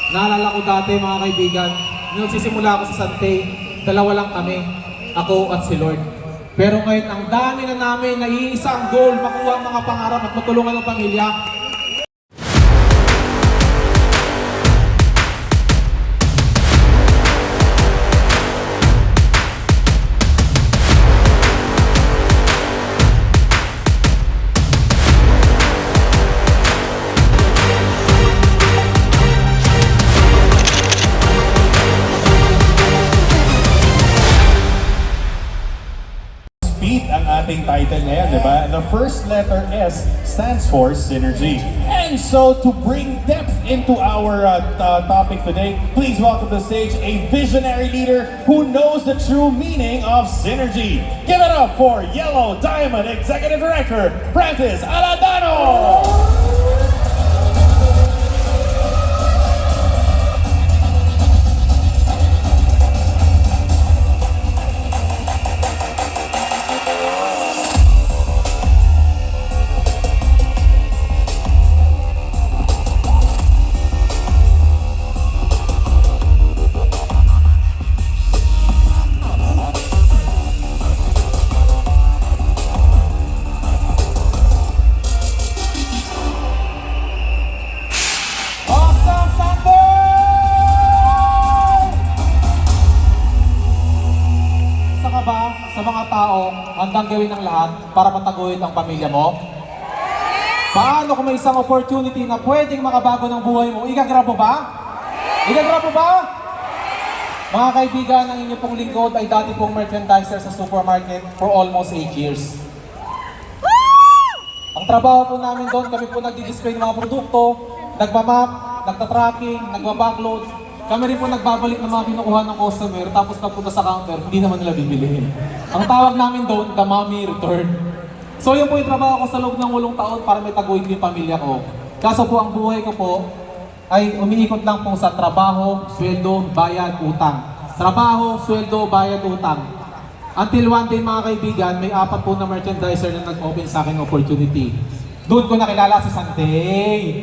Naalala ko dati mga kaibigan, nung nagsisimula ako sa Sante, dalawa lang kami, ako at si Lord. Pero ngayon, ang dami na namin, naiisa ang goal, makuha ang mga pangarap at matulungan ng pamilya. Beat ang ating title ngayon, di ba? The first letter S stands for synergy. And so, to bring depth into our topic today, please welcome to the stage a visionary leader who knows the true meaning of synergy. Give it up for Yellow Diamond Executive Director, Francis Aladano! Sa mga tao, handang gawin ang lahat para mataguyod ang pamilya mo? Paano kung may isang opportunity na pwedeng makabago ng buhay mo, igagrab mo ba? Igagrab mo ba? Mga kaibigan, ang inyong pong lingkod ay dati pong merchandiser sa supermarket for almost 8 years. Ang trabaho po namin doon, kami po nagdi-display ng mga produkto, nagmamap, nagtatracking, nagbabackload. Kami rin po nagbabalik ng mga kinukuha ng customer, tapos napunta sa counter, hindi naman nila bibilihin. Ang tawag namin doon, the mommy return. So yun po yung trabaho ko sa loob ng 8 taon para may taguyod yung pamilya ko. Kaso po ang buhay ko po ay umiikot lang po sa trabaho, sweldo, bayad, utang. Trabaho, sweldo, bayad, utang. Until one day mga kaibigan, may 4 po na merchandiser na nag-open sa akin opportunity. Doon ko nakilala si Santay.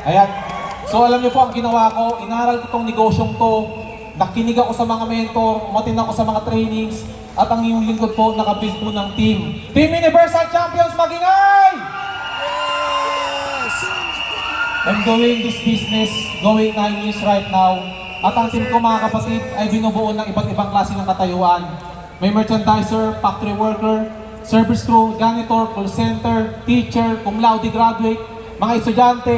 Ayan. So alam niyo po ang ginawa ko, inaral ko itong negosyong to, nakinig ako sa mga mentor, umatin ako sa mga trainings, at ang iyong lingkod po, nakabuild po ng team. Team Universal Champions Magingay! Yes! I'm doing this business, going 9 years right now, at ang team ko mga kapatid ay binubuo ng iba't ibang klase ng katayuan. May merchandiser, factory worker, service crew, janitor, call center, teacher, cum laude graduate, mga estudyante,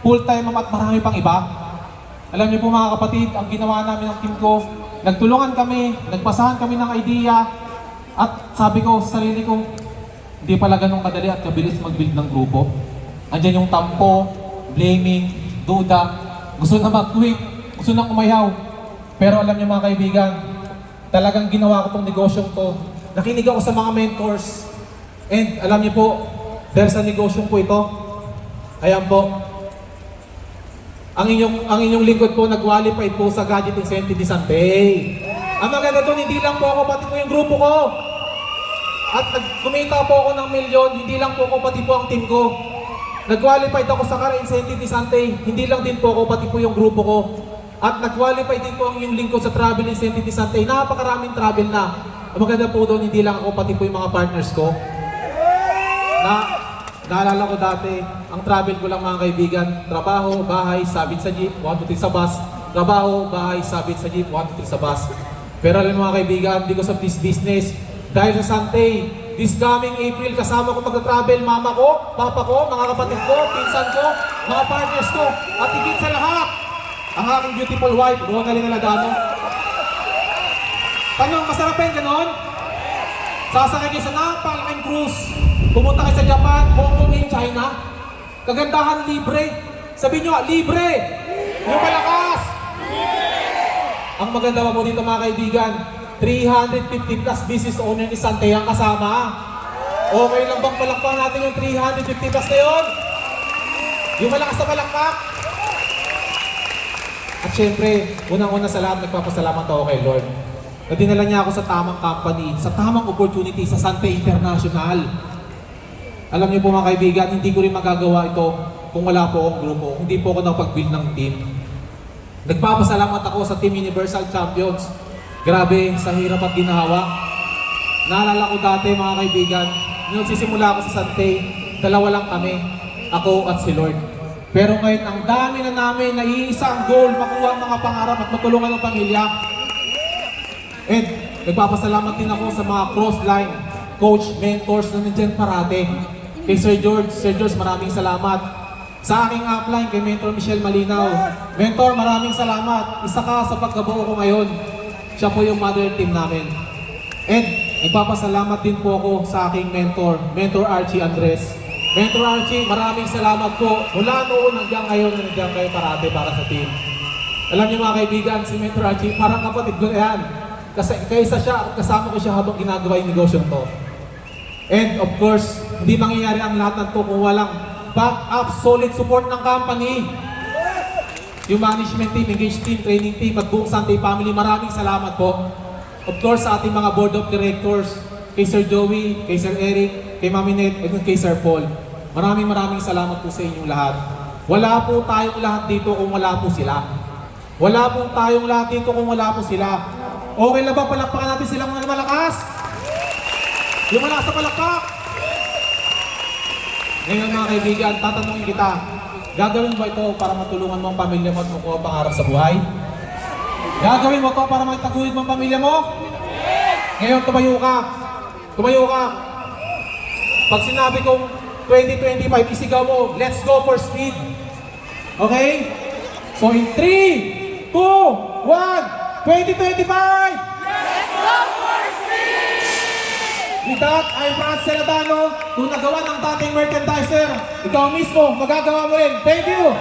full-time at marami pang iba. Alam niyo po mga kapatid, ang ginawa namin ng team ko, nagtulungan kami, nagpasahan kami ng idea, at sabi ko sa sarili ko, hindi pala ganun kadali at kabilis mag-build ng grupo. Andiyan yung tampo, blaming, duda, gusto na mag-quit, gusto na umayaw. Pero alam niyo mga kaibigan, talagang ginawa ko tong negosyong to. Nakinig ako sa mga mentors, and alam niyo po, dahil sa negosyong po ito, ayan po, ang inyong lingkod po nag-qualified po sa gadget incentive ni Santay. Ang maganda doon, hindi lang po ako, pati po yung grupo ko. At kumita po ako ng milyon, hindi lang po ako, pati po ang team ko. Nag-qualified ako sa car incentive ni Santay, hindi lang din po ako, pati po yung grupo ko. At nag-qualified din po ang inyong lingkod sa travel incentive ni Santay. Napakaraming travel na. Ang maganda po doon, hindi lang ako, pati po yung mga partners ko. Naalala ko dati, ang travel ko lang mga kaibigan, trabaho, bahay, sabit sa jeep, 1 to 3 sa bus. Trabaho, bahay, sabit sa jeep, 1 to 3 sa bus. Pero alam mga kaibigan, hindi ko sa this business. Dahil sa Santay, this coming April, kasama ko magta-travel, mama ko, papa ko, mga kapatid ko, pinsan ko, mga partners ko, at higit sa lahat, ang aking beautiful wife, Ronaldin Aladano. Tanong, masarap yan ganon? Sasakay kayo sa napakalaking cruise. Pumunta kayo sa Japan, Hong Kong, China. Kagandahan, libre. Sabihin nyo, libre! Yung malakas! Ang maganda pa po dito mga kaibigan, 350 plus business owner ni Santay ang kasama. Okay lang bang palakpakan natin yung 350 plus na yun? Yung malakas na palakpak? At syempre, unang-una sa lahat, nagpapasalamat ako kay Lord. Na dinala niya ako sa tamang company, sa tamang opportunity sa Santay International. Alam niyo po mga kaibigan, hindi ko rin magagawa ito kung wala po akong grupo. Hindi po ako nakapag-build ng team. Nagpapasalamat ako sa Team Universal Champions. Grabe, sa hirap at ginawa. Naalala ko dati mga kaibigan, nung nagsisimula ako sa Santay, dalawa lang kami, ako at si Lord. Pero ngayon, ang dami na namin, naiisa ang goal, makuha ang mga pangarap at matulungan ng pamilya. And nagpapasalamat din ako sa mga cross-line, coach, mentors na nandiyan parate. Kay Sir George, maraming salamat. Sa aking upline, kay Mentor Michelle Malinaw. Mentor, maraming salamat. Isa ka sa pagkabuo ko ngayon. Siya po yung mother team namin. And nagpapasalamat din po ako sa aking mentor, Mentor Archie Andres. Mentor Archie, maraming salamat po. Mula noon hanggang ngayon na nandiyan kayo parate para sa team. Alam niyo mga kaibigan, si Mentor Archie, parang kapatid ko na yan. Kasi kaysa siya, kasama ko siya habang ginagawa yung negosyo to. And of course, hindi mangyayari ang lahat ng to kung walang back-up, solid support ng company. Yung management team, engaged team, training team, at buong Santay family, maraming salamat po. Of course, sa ating mga board of directors, kay Sir Joey, kay Sir Eric, kay Mami Net, at kay Sir Paul. Maraming salamat po sa inyong lahat. Wala po tayong lahat dito kung wala po sila. Wala po tayong lahat dito kung wala po sila. Okay na ba palakpakan natin silang mga malakas? Yung malakas sa palakpak! Ngayon mga kaibigan, tatanungin kita, gagawin ba ito para matulungan mo ang pamilya mo at makuha ang pangarap sa buhay? Gagawin mo ito para magtaguyod mo ang pamilya mo? Ngayon, tumayo ka. Tumayo ka. Pag sinabi kong 2025, isigaw mo, let's go for speed. Okay? So in 3, 2, 1, 2025! Let's go for speed! With that, I'm Franz Celadano. Kung nagawa ng dating merchandiser, ikaw mismo, magagawa mo rin. Thank you!